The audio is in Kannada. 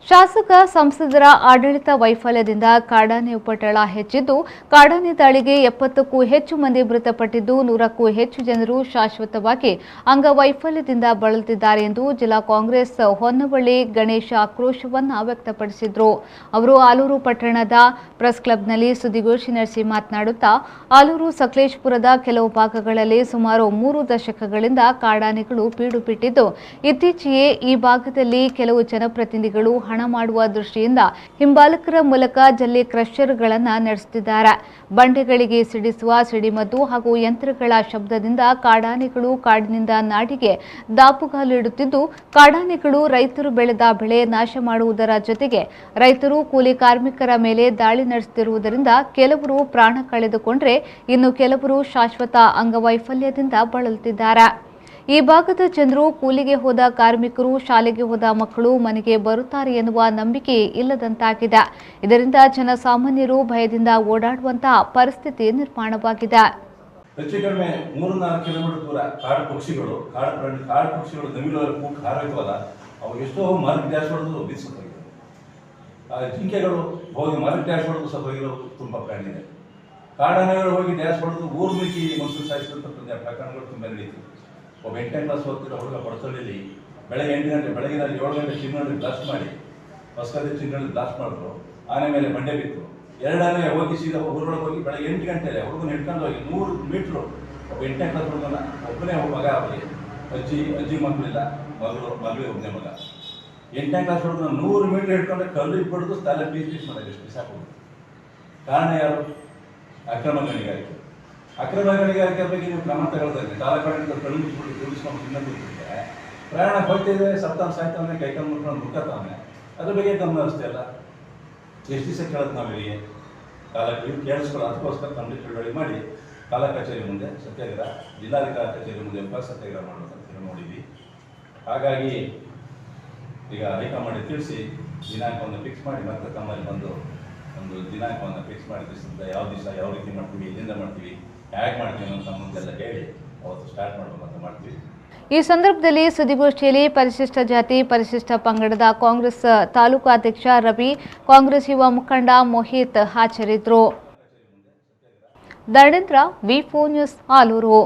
ಶಾಸಕ ಸಂಸದರ ಆಡಳಿತ ವೈಫಲ್ಯದಿಂದ ಕಾಡಾನೆ ಉಪಟಳ ಹೆಚ್ಚಿದ್ದು, ಕಾಡಾನೆ ದಾಳಿಗೆ 70ಕ್ಕೂ ಹೆಚ್ಚು ಮಂದಿ ಮೃತಪಟ್ಟಿದ್ದು, 100ಕ್ಕೂ ಹೆಚ್ಚು ಜನರು ಶಾಶ್ವತವಾಗಿ ಅಂಗವೈಫಲ್ಯದಿಂದ ಬಳಲುತ್ತಿದ್ದಾರೆ ಎಂದು ಜಿಲ್ಲಾ ಕಾಂಗ್ರೆಸ್ ಹೊನ್ನವಳ್ಳಿ ಗಣೇಶ ಆಕ್ರೋಶವನ್ನು ವ್ಯಕ್ತಪಡಿಸಿದರು. ಅವರು ಆಲೂರು ಪಟ್ಟಣದ ಪ್ರೆಸ್ ಕ್ಲಬ್ನಲ್ಲಿ ಸುದ್ದಿಗೋಷ್ಠಿ ನಡೆಸಿ ಮಾತನಾಡುತ್ತಾ, ಆಲೂರು ಸಕಲೇಶಪುರದ ಕೆಲವು ಭಾಗಗಳಲ್ಲಿ ಸುಮಾರು 3 ದಶಕಗಳಿಂದ ಕಾಡಾನೆಗಳು ಬೀಡು ಬಿಟ್ಟಿದ್ದು, ಇತ್ತೀಚೆಗೆ ಈ ಭಾಗದಲ್ಲಿ ಕೆಲವು ಜನಪ್ರತಿನಿಧಿಗಳು ಹಣ ಮಾಡುವ ದೃಷ್ಟಿಯಿಂದ ಹಿಂಬಾಲಕರ ಮೂಲಕ ಜಲ್ಲಿ ಕ್ರಷರ್ಗಳನ್ನು ನಡೆಸುತ್ತಿದ್ದಾರೆ. ಬಂಡೆಗಳಿಗೆ ಸಿಡಿಸುವ ಸಿಡಿಮದ್ದು ಹಾಗೂ ಯಂತ್ರಗಳ ಶಬ್ದದಿಂದ ಕಾಡಾನೆಗಳು ಕಾಡಿನಿಂದ ನಾಡಿಗೆ ದಾಪುಗಾಲಿಡುತ್ತಿದ್ದು, ಕಾಡಾನೆಗಳು ರೈತರು ಬೆಳೆದ ಬೆಳೆ ನಾಶ ಮಾಡುವುದರ ಜೊತೆಗೆ ರೈತರು ಕೂಲಿ ಕಾರ್ಮಿಕರ ಮೇಲೆ ದಾಳಿ ನಡೆಸುತ್ತಿರುವುದರಿಂದ ಕೆಲವರು ಪ್ರಾಣ ಕಳೆದುಕೊಂಡರೆ ಇನ್ನು ಕೆಲವರು ಶಾಶ್ವತ ಅಂಗವೈಫಲ್ಯದಿಂದ ಬಳಲುತ್ತಿದ್ದಾರೆ. ಈ ಭಾಗದ ಜನರು ಕೂಲಿಗೆ ಹೋದ ಕಾರ್ಮಿಕರು, ಶಾಲೆಗೆ ಹೋದ ಮಕ್ಕಳು ಮನೆಗೆ ಬರುತ್ತಾರೆ ಎನ್ನುವ ನಂಬಿಕೆ ಇಲ್ಲದಂತಾಗಿದೆ. ಇದರಿಂದ ಜನಸಾಮಾನ್ಯರು ಭಯದಿಂದ ಓಡಾಡುವಂತಹ ಪರಿಸ್ಥಿತಿ ನಿರ್ಮಾಣವಾಗಿದೆ. ಹೆಚ್ಚು ಕಡಿಮೆ 3-4 ಕಿಲೋಮೀಟರ್ ದೂರ ಕಾಡು ಪಕ್ಷಿಗಳು ನವಿಲುಗಳ ಕೂಟು ಹಾರೈತವಲ್ಲ, ಅವು ಎಷ್ಟೋ ಮರಕ್ಕೆ ಡ್ಯಾಶ್ ಹೊಡೆದು ಬೀಸುತ್ತವೆ. ಜಿಂಕೆಗಳು ಹೋಗಿ ಮರಕ್ಕೆ ಡ್ಯಾಶ್ ಹೊಡೆದು ಸತ್ತೋಗಿರೋದು ತುಂಬ ಪ್ರಾಣಿ ಇದೆ. ಕಾಡಾನೆಗಳು ಹೋಗಿ ಡ್ಯಾಶ್ ಹೊಡೆದು ಊರು ಮಿಕ್ಕಿ ಮನುಷ್ಯರು ಸಾಯಿಸಿದಂಥ ಪ್ರಕರಣಗಳು ತುಂಬ ನಡೀತಿವೆ. ಒಬ್ಬ 8ನೇ ಕ್ಲಾಸ್ ಓದ್ತಿರೋ ಹುಡುಗ ಬಡತಳ್ಳಿಲಿ ಬೆಳಗ್ಗೆ 8 ಗಂಟೆ ಬೆಳಗಿನ 7 ಗಂಟೆ ಚಿನ್ನಳ್ಳಿ ಬ್ಲಾಸ್ಟ್ ಮಾಡಿ ಹೊಸಕಲ್ಲಿ ಚಿನ್ನಳ್ಳಿ ಬ್ಲಾಸ್ಟ್ ಮಾಡಿದ್ರು. ಆನೆ ಮೇಲೆ ಬಂಡೆ ಬಿತ್ತು. 2 ಆನೆ ಹೋಗಿ ಸೀದಾ ಊರೊಳಗೆ ಹೋಗಿ ಬೆಳಗ್ಗೆ 8 ಗಂಟೆಲೆ ಹುಡುಗನ ಹಿಡ್ಕೊಂಡು ಹೋಗಿ 100 ಮೀಟ್ರು ಒಬ್ಬ 8ನೇ ಕ್ಲಾಸ್ ಹುಡುಗನ ಒಬ್ಬನೇ ಮಗ. ಅವರಿಗೆ ಅಜ್ಜಿ ಮಕ್ಕಳಿಲ್ಲ, ಮಗಳಿಗೆ ಒಬ್ಬನೇ ಮಗ. 8ನೇ ಕ್ಲಾಸ್ ಹುಡುಗನ 100 ಮೀಟ್ರ್ ಹಿಡ್ಕೊಂಡ್ರೆ ಕಲ್ಲು ಇಟ್ಬಿಡ್ದು ತಲೆ ಪೀಸ್ ಮಾಡಿದೆ. ಎಷ್ಟು ಬಿಸಾಕೋದು. ಕಾರಣ ಯಾರು? ಅಕ್ರಮ ಗಣಿಗಾರಿಕೆ. ಅಕ್ರಮ ಗಣಿಗಾರಿಕೆ ಬಗ್ಗೆ ನೀವು ಕ್ರಮ ತಗೊಳ್ತಾರೆ. ಕಾಲಕಾಲದಿಂದ ಕಣ್ಣು ಮುಚ್ಚಿಬಿಟ್ಟು ಕೂಡಿಸ್ಕೊಂಡು ತಿನ್ನೋದಿದ್ರೆ ಪ್ರಯಾಣ ಹೋಗ್ತಿದ್ರೆ ಸಪ್ತಾಹ ಸಾಯ್ತಾನೆ, ಕೈಕಲ್ ಮುಟ್ಕೊಂಡು ಮುಕ್ಕತಾನೆ. ಅದ್ರ ಬಗ್ಗೆ ಗಮನ ಅಷ್ಟೇ ಅಲ್ಲ. ಎಷ್ಟು ದಿವಸ ಕೇಳೋದು ನಾವು ಇವರಿಗೆ ಕೇಳಿಸ್ಕೊಳ್ಳೋ ಅದಕ್ಕೋಸ್ಕರ ಕಂಪ್ಲೀಟ್ ತಿಳುವಳಿ ಮಾಡಿ ಕಾಲ ಕಚೇರಿ ಮುಂದೆ ಸತ್ಯಾಗ್ರಹ, ಜಿಲ್ಲಾಧಿಕಾರಿ ಕಚೇರಿ ಮುಂದೆ ಸತ್ಯಾಗ್ರಹ ಮಾಡೋದಂತ ನೋಡಿದ್ವಿ. ಹಾಗಾಗಿ ಈಗ ಹೈಕಮಾಂಡ್ ತಿಳಿಸಿ ದಿನಾಂಕವನ್ನು ಫಿಕ್ಸ್ ಮಾಡಿ ಮತ್ತೆ ತಮ್ಮಲ್ಲಿ ಬಂದು ಒಂದು ದಿನಾಂಕವನ್ನು ಫಿಕ್ಸ್ ಮಾಡಿ ಯಾವ ದಿವಸ ಯಾವ ರೀತಿ ಮಾಡ್ತೀವಿ, ಎಲ್ಲಿಂದ ಮಾಡ್ತೀವಿ, ಹೇಗೆ ಮಾಡ್ತೀವಿ ಅಂತ ಮುಂದೆಲ್ಲ ಹೇಳಿ ಅವತ್ತು ಸ್ಟಾರ್ಟ್ ಮಾಡಬೇಕಂತ ಮಾಡ್ತೀವಿ. ಈ ಸಂದರ್ಭದಲ್ಲಿ ಸುದ್ದಿಗೋಷ್ಠಿಯಲ್ಲಿ ಪರಿಶಿಷ್ಟ ಜಾತಿ ಪರಿಶಿಷ್ಟ ಪಂಗಡದ ಕಾಂಗ್ರೆಸ್ ತಾಲೂಕು ಅಧ್ಯಕ್ಷ ರವಿ, ಕಾಂಗ್ರೆಸ್ ಯುವ ಮುಖಂಡ ಮೋಹಿತ್ ಹಾಜರಿದ್ದರು. ಧರ್ಮೇಂದ್ರ, ವಿ4 ನ್ಯೂಸ್, ಆಲೂರು.